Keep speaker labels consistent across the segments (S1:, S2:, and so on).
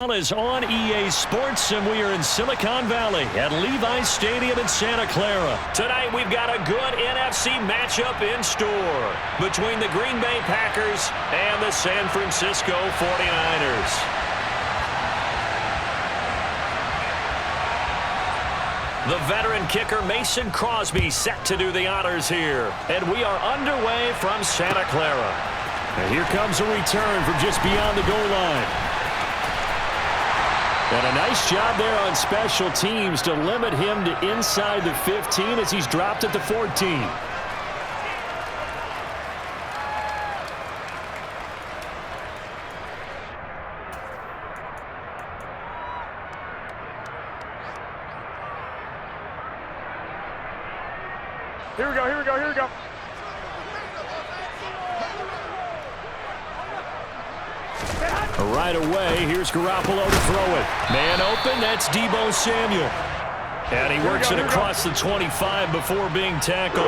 S1: Is on EA Sports, and we are in Silicon Valley at Levi's Stadium in Santa Clara. Tonight, we've got a good NFC matchup in store between the Green Bay Packers and the San Francisco 49ers. The veteran kicker Mason Crosby set to do the honors here, and we are underway from Santa Clara. And here comes a return from just beyond the goal line. And a nice job there on special teams to limit him to inside the 15 as he's dropped at the 14.
S2: Here we go, here we go, here we go.
S1: Right away, here's Garoppolo to throw it. Man open, that's Deebo Samuel. And he works it across the 25 before being tackled.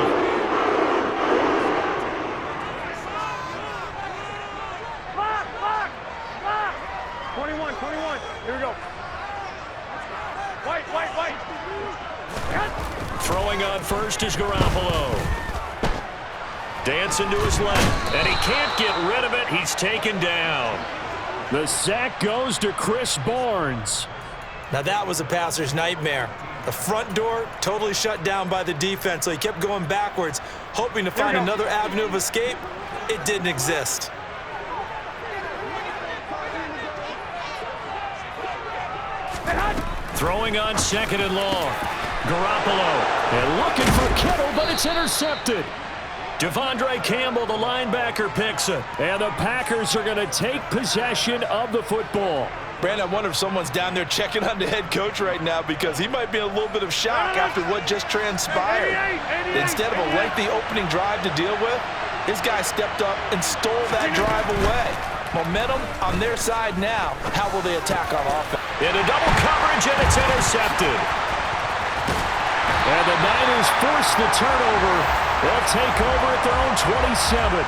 S2: Lock. 21. Here we go. White.
S1: Throwing on first is Garoppolo. Dancing to his left, and he can't get rid of it. He's taken down. The sack goes to Chris Barnes.
S3: Now that was a passer's nightmare. The front door totally shut down by the defense, so he kept going backwards, hoping to find another avenue of escape. It didn't exist.
S1: Throwing on second and long. Garoppolo. And looking for Kittle, but it's intercepted. Devondre Campbell, the linebacker, picks it. And the Packers are going to take possession of the football.
S3: Brandon, I wonder if someone's down there checking on the head coach right now because he might be in a little bit of shock after what just transpired. Instead of a lengthy opening drive to deal with, his guy stepped up and stole that drive away. Momentum on their side now. How will they attack on offense?
S1: Into double coverage, and it's intercepted. And the Niners force the turnover. They'll take over at their own 27.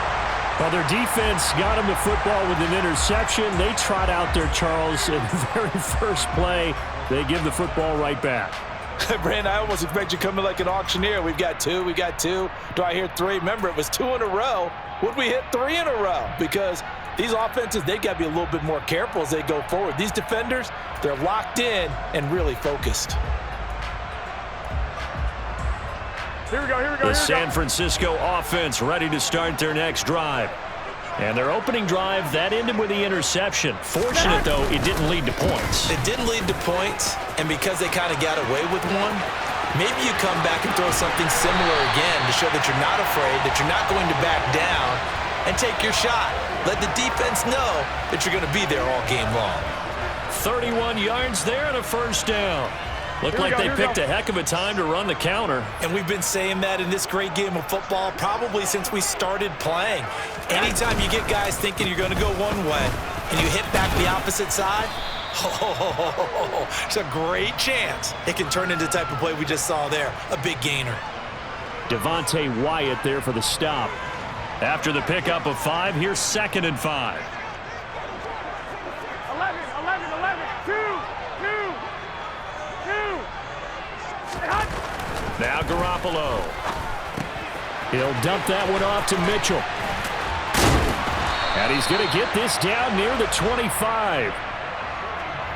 S1: Well, their defense got them the football with an interception. They trot out there, Charles, in the very first play. They give the football right back.
S3: Brandon, I almost expect you coming like an auctioneer. We've got two. Do I hear three? Remember, it was 2 in a row. Would we hit 3 in a row? Because these offenses, they got to be a little bit more careful as they go forward. These defenders, they're locked in and really focused.
S2: Here we go.
S1: The San Francisco offense ready to start their next drive. And their opening drive, that ended with the interception. Fortunate, though, it didn't lead to points.
S3: It didn't lead to points, and because they kind of got away with one, maybe you come back and throw something similar again to show that you're not afraid, that you're not going to back down, and take your shot. Let the defense know that you're going to be there all game long.
S1: 31 yards there and a first down. Looked like they picked a heck of a time to run the counter.
S3: And we've been saying that in this great game of football probably since we started playing. Anytime you get guys thinking you're going to go one way and you hit back the opposite side, it's a great chance it can turn into the type of play we just saw there, a big gainer.
S1: Devontae Wyatt there for the stop. After the pickup of 5, here's 2nd and 5.
S2: 11, 2.
S1: Now Garoppolo. He'll dump that one off to Mitchell. And he's going to get this down near the 25.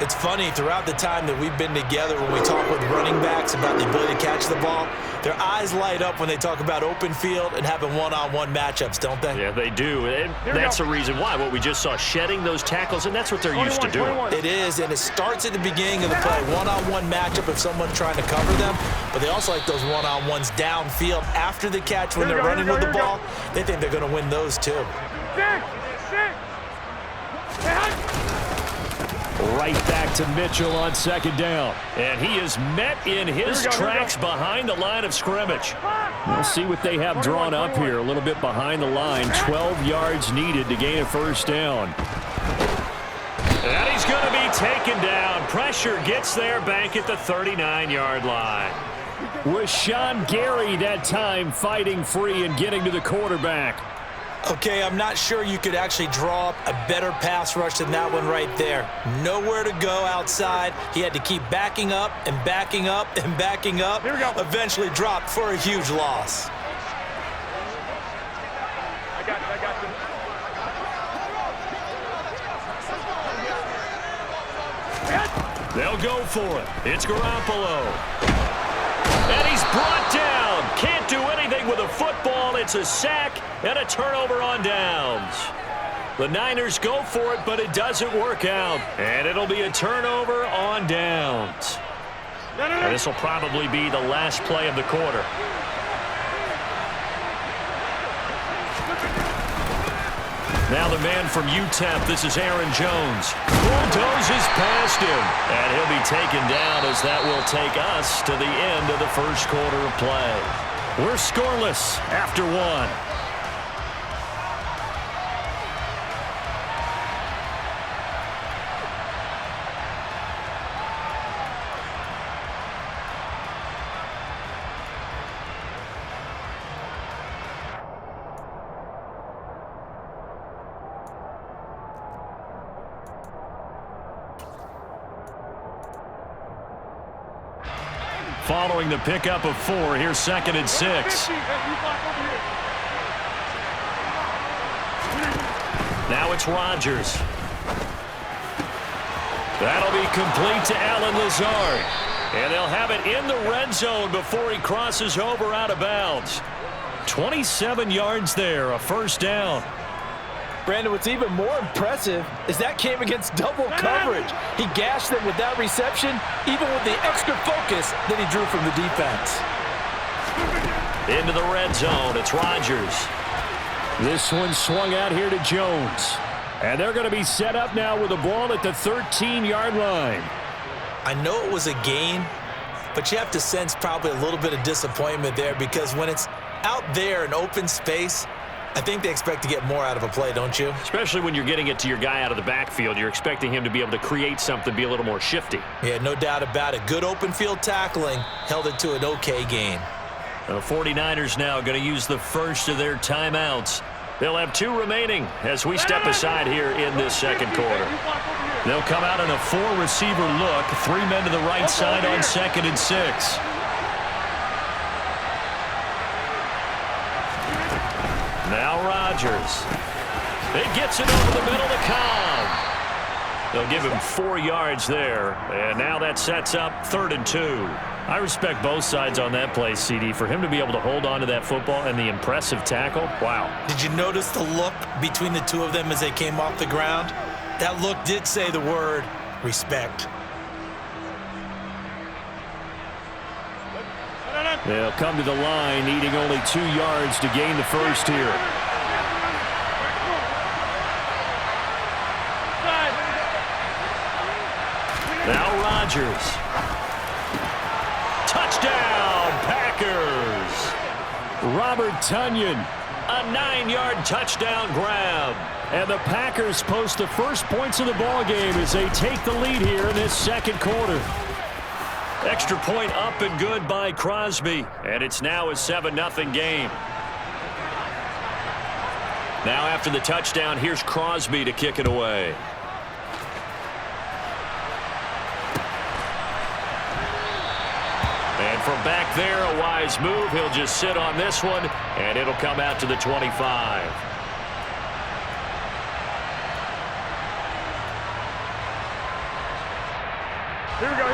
S3: It's funny, throughout the time that we've been together, when we talk with running backs about the ability to catch the ball, their eyes light up when they talk about open field and having one-on-one matchups, don't they?
S1: Yeah, they do. And that's the reason why. What we just saw, shedding those tackles, and that's what they're used to doing.
S3: It is, and it starts at the beginning of the play. One-on-one matchup if someone's trying to cover them, but they also like those one-on-ones downfield after the catch when they're running with the ball. They think they're going to win those too.
S1: Right back to Mitchell on 2nd down. And he is met in his tracks behind the line of scrimmage. We'll see what they have drawn up here. A little bit behind the line. 12 yards needed to gain a first down. And he's going to be taken down. Pressure gets there back at the 39-yard line. Was Sean Gary that time fighting free and getting to the quarterback.
S4: Okay, I'm not sure you could actually draw up a better pass rush than that one right there. Nowhere to go outside. He had to keep backing up and backing up and backing up.
S2: Here we go.
S4: Eventually dropped for a huge loss.
S2: I got you.
S1: They'll go for it. It's Garoppolo. And he's brought down. Can't do anything with a football. It's a sack and a turnover on downs. The Niners go for it, but it doesn't work out. And it'll be a turnover on downs. And this will probably be the last play of the quarter. Now the man from UTEP, this is Aaron Jones. Bulldozes past him, and he'll be taken down as that will take us to the end of the first quarter of play. We're scoreless after one. Following the pickup of 4, here's 2nd and 6. Now it's Rodgers. That'll be complete to Allen Lazard. And they'll have it in the red zone before he crosses over out of bounds. 27 yards there, a first down.
S4: Brandon, what's even more impressive is that came against double coverage. He gashed them with that reception, even with the extra focus that he drew from the defense.
S1: Into the red zone, it's Rodgers. This one swung out here to Jones. And they're going to be set up now with the ball at the 13-yard line.
S4: I know it was a gain, but you have to sense probably a little bit of disappointment there because when it's out there in open space, I think they expect to get more out of a play, don't you?
S1: Especially when you're getting it to your guy out of the backfield. You're expecting him to be able to create something, be a little more shifty.
S4: Yeah, no doubt about it. Good open field tackling held it to an okay gain.
S1: The 49ers now going to use the first of their timeouts. They'll have 2 remaining as we step aside here in this second quarter. They'll come out in a 4-receiver look. 3 men to the right side on 2nd and 6. Now Rodgers. It gets it over the middle to Cobb. They'll give him 4 yards there. And now that sets up 3rd and 2. I respect both sides on that play, CD. For him to be able to hold on to that football and the impressive tackle, wow.
S4: Did you notice the look between the two of them as they came off the ground? That look did say the word respect.
S1: They'll come to the line, needing only 2 yards to gain the first here. Now Rodgers. Touchdown, Packers. Robert Tonyan, a 9-yard touchdown grab. And the Packers post the first points of the ball game as they take the lead here in this second quarter. Extra point up and good by Crosby. And it's now a 7-0 game. Now after the touchdown, here's Crosby to kick it away. And from back there, a wise move. He'll just sit on this one, and it'll come out to the 25.
S2: Here we go.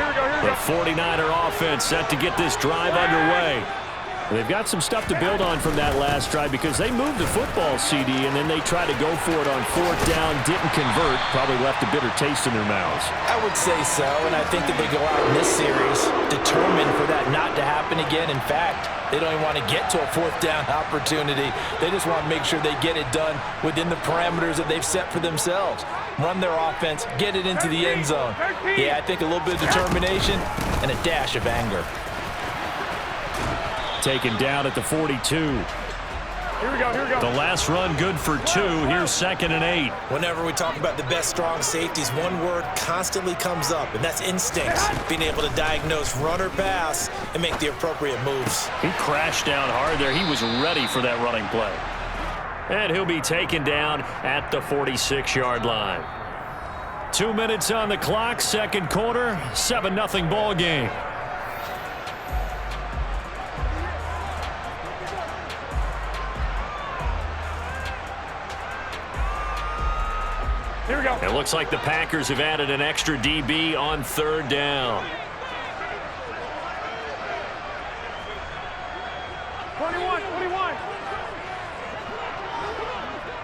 S1: The 49er offense set to get this drive underway. They've got some stuff to build on from that last drive because they moved the football, CD, and then they tried to go for it on 4th down, didn't convert, probably left a bitter taste in their mouths.
S4: I would say so, and I think that they go out in this series determined for that not to happen again. In fact, they don't even want to get to a 4th down opportunity. They just want to make sure they get it done within the parameters that they've set for themselves. Run their offense, get it into the end zone. Yeah, I think a little bit of determination and a dash of anger.
S1: Taken down at the 42.
S2: Here we go.
S1: The last run good for 2. Here's 2nd and 8.
S4: Whenever we talk about the best strong safeties, one word constantly comes up, and that's instinct. Being able to diagnose run or pass and make the appropriate moves.
S1: He crashed down hard there. He was ready for that running play. And he'll be taken down at the 46-yard line. 2 minutes on the clock, second quarter, 7-0 ball game.
S2: Here we go.
S1: It looks like the Packers have added an extra DB on third down.
S2: 21.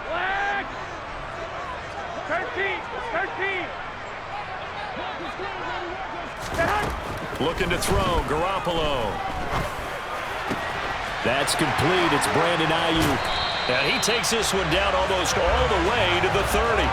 S2: Flag. 13.
S1: Looking to throw, Garoppolo. That's complete. It's Brandon Ayuk. And he takes this one down almost all the way to the 30.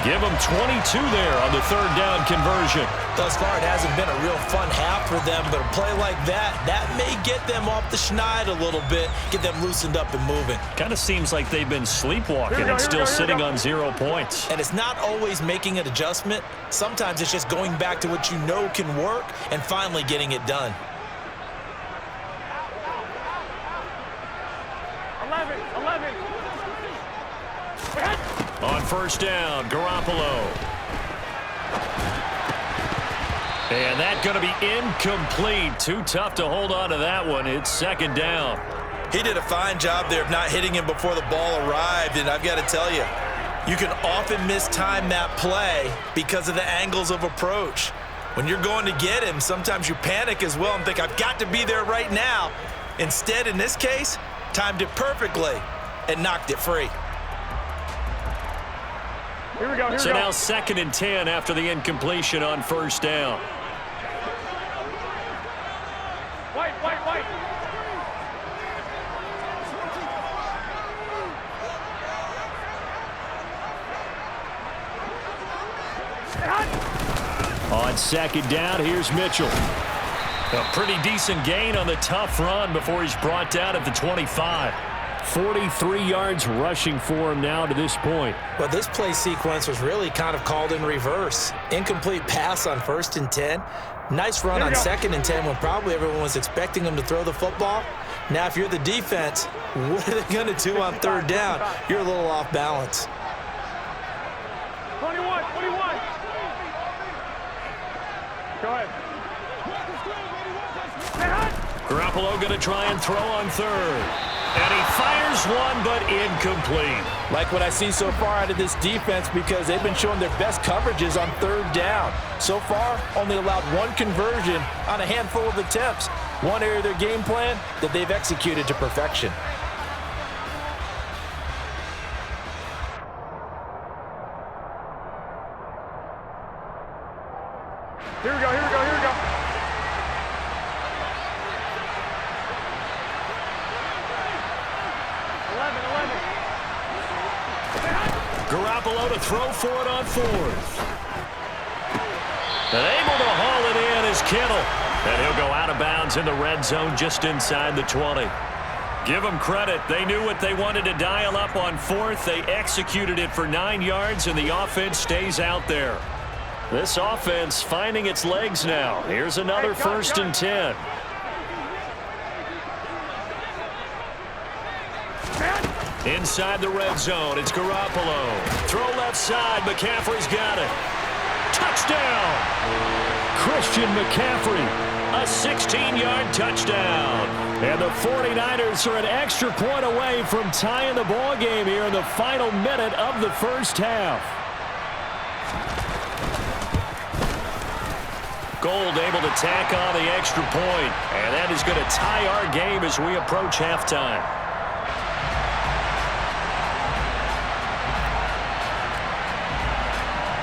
S1: Give him 22 there on the third down conversion.
S4: Thus far, it hasn't been a real fun half for them, but a play like that may get them off the schneid a little bit, get them loosened up and moving.
S1: Kind of seems like they've been sleepwalking and still sitting on 0 points.
S4: And it's not always making an adjustment. Sometimes it's just going back to what you know can work and finally getting it done.
S2: 11.
S1: On first down, Garoppolo. And that's going to be incomplete. Too tough to hold on to that one. It's second down.
S4: He did a fine job there of not hitting him before the ball arrived, and I've got to tell you, you can often mistime that play because of the angles of approach. When you're going to get him, sometimes you panic as well and think, I've got to be there right now. Instead, in this case, timed it perfectly and knocked it free.
S2: Here we go.
S1: So now 2nd and 10 after the incompletion on first down.
S2: White.
S1: On second down, here's Mitchell. A pretty decent gain on the tough run before he's brought down at the 25. 43 yards rushing for him now to this point.
S4: Well, this play sequence was really kind of called in reverse. Incomplete pass on 1st and 10. Nice run on 2nd and 10 when probably everyone was expecting him to throw the football. Now, if you're the defense, what are they going to do on third down? You're a little off balance.
S2: 21. Go ahead.
S1: Garoppolo going to try and throw on third. And he fires one, but incomplete.
S4: Like what I see so far out of this defense, because they've been showing their best coverages on third down. So far, only allowed one conversion on a handful of attempts. One area of their game plan that they've executed to perfection.
S2: Here we go. 11.
S1: Garoppolo to throw for it on 4th. And able to haul it in is Kittle. And he'll go out of bounds in the red zone just inside the 20. Give them credit. They knew what they wanted to dial up on 4th. They executed it for 9 yards, and the offense stays out there. This offense finding its legs now. Here's another 1st and 10. Inside the red zone, it's Garoppolo. Throw left side, McCaffrey's got it. Touchdown! Christian McCaffrey, a 16-yard touchdown. And the 49ers are an extra point away from tying the ball game here in the final minute of the first half. Gold able to tack on the extra point, and that is going to tie our game as we approach halftime.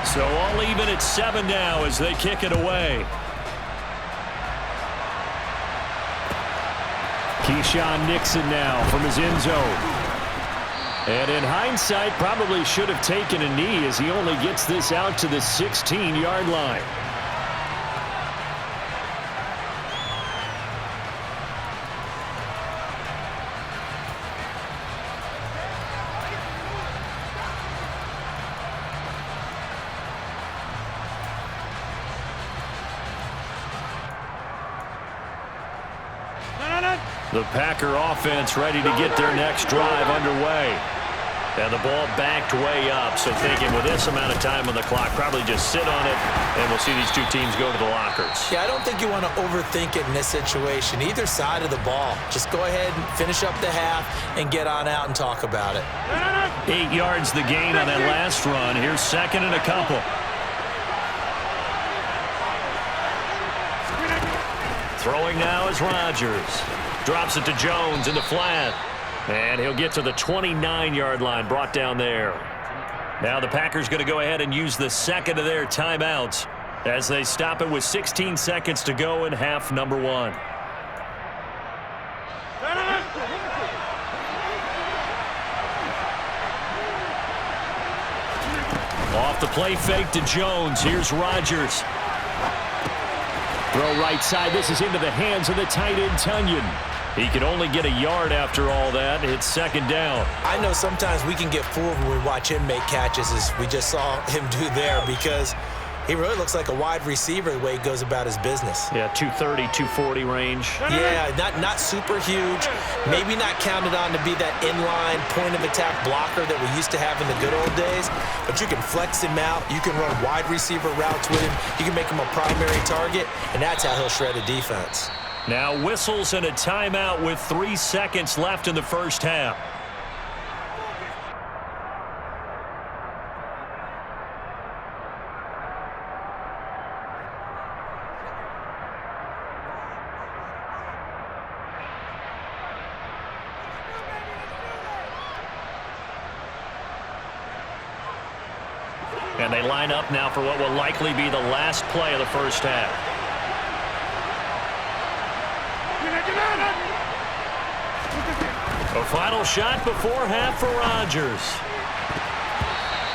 S1: So all even at 7 now as they kick it away. Keyshawn Nixon now from his end zone. And in hindsight, probably should have taken a knee as he only gets this out to the 16-yard line. The Packer offense ready to get their next drive underway. And the ball backed way up, so thinking with this amount of time on the clock, probably just sit on it, and we'll see these two teams go to the lockers.
S4: Yeah, I don't think you want to overthink it in this situation. Either side of the ball. Just go ahead and finish up the half and get on out and talk about it.
S1: 8 yards the gain on that last run. Here's second and a couple. Throwing now is Rodgers. Drops it to Jones in the flat. And he'll get to the 29-yard line, brought down there. Now the Packers going to go ahead and use the second of their timeouts as they stop it with 16 seconds to go in half number 1. Off the play fake to Jones. Here's Rodgers. Throw right side. This is into the hands of the tight end, Tunyon. He can only get a yard after all that. It's second down.
S4: I know sometimes we can get fooled when we watch him make catches, as we just saw him do there, because he really looks like a wide receiver the way he goes about his business.
S1: Yeah, 230, 240 range.
S4: Yeah, not super huge. Maybe not counted on to be that inline point-of-attack blocker that we used to have in the good old days, but you can flex him out. You can run wide receiver routes with him. You can make him a primary target, and that's how he'll shred a defense.
S1: Now whistles and a timeout with 3 seconds left in the first half. And they line up now for what will likely be the last play of the first half. A final shot before half for Rodgers.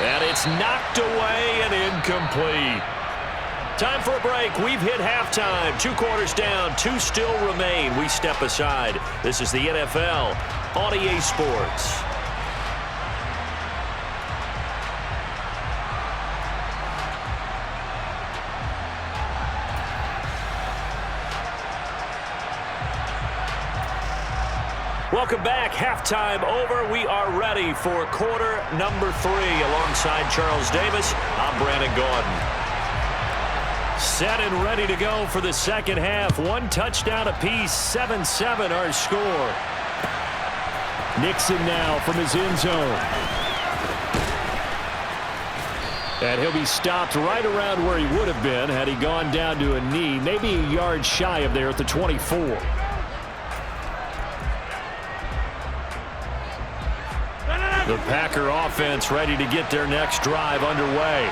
S1: And it's knocked away and incomplete. Time for a break. We've hit halftime. 2 quarters down, 2 still remain. We step aside. This is the NFL on EA Sports. Welcome back. Halftime over. We are ready for quarter number 3. Alongside Charles Davis, I'm Brandon Gaudin. Set and ready to go for the second half. 1 touchdown apiece. 7-7 our score. Nixon now from his end zone. And he'll be stopped right around where he would have been had he gone down to a knee. Maybe a yard shy of there at the 24. The Packer offense ready to get their next drive underway.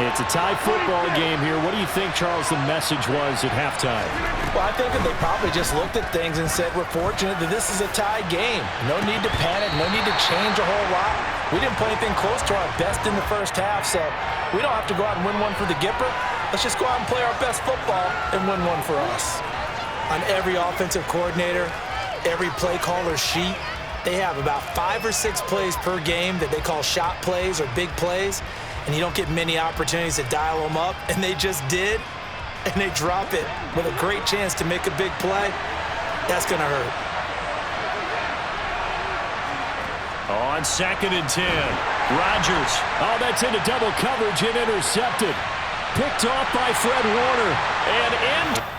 S1: It's a tie football game here. What do you think, Charles, the message was at halftime?
S4: Well, I think that they probably just looked at things and said, we're fortunate that this is a tie game. No need to panic. No need to change a whole lot. We didn't play anything close to our best in the first half, so we don't have to go out and win one for the Gipper. Let's just go out and play our best football and win one for us. On every offensive coordinator, every play caller's sheet, they have about 5 or 6 plays per game that they call shot plays or big plays, and you don't get many opportunities to dial them up, and they just did, and they drop it with a great chance to make a big play. That's going to hurt.
S1: On 2nd and 10, Rodgers. Oh, that's into double coverage and intercepted. Picked off by Fred Warner. And in.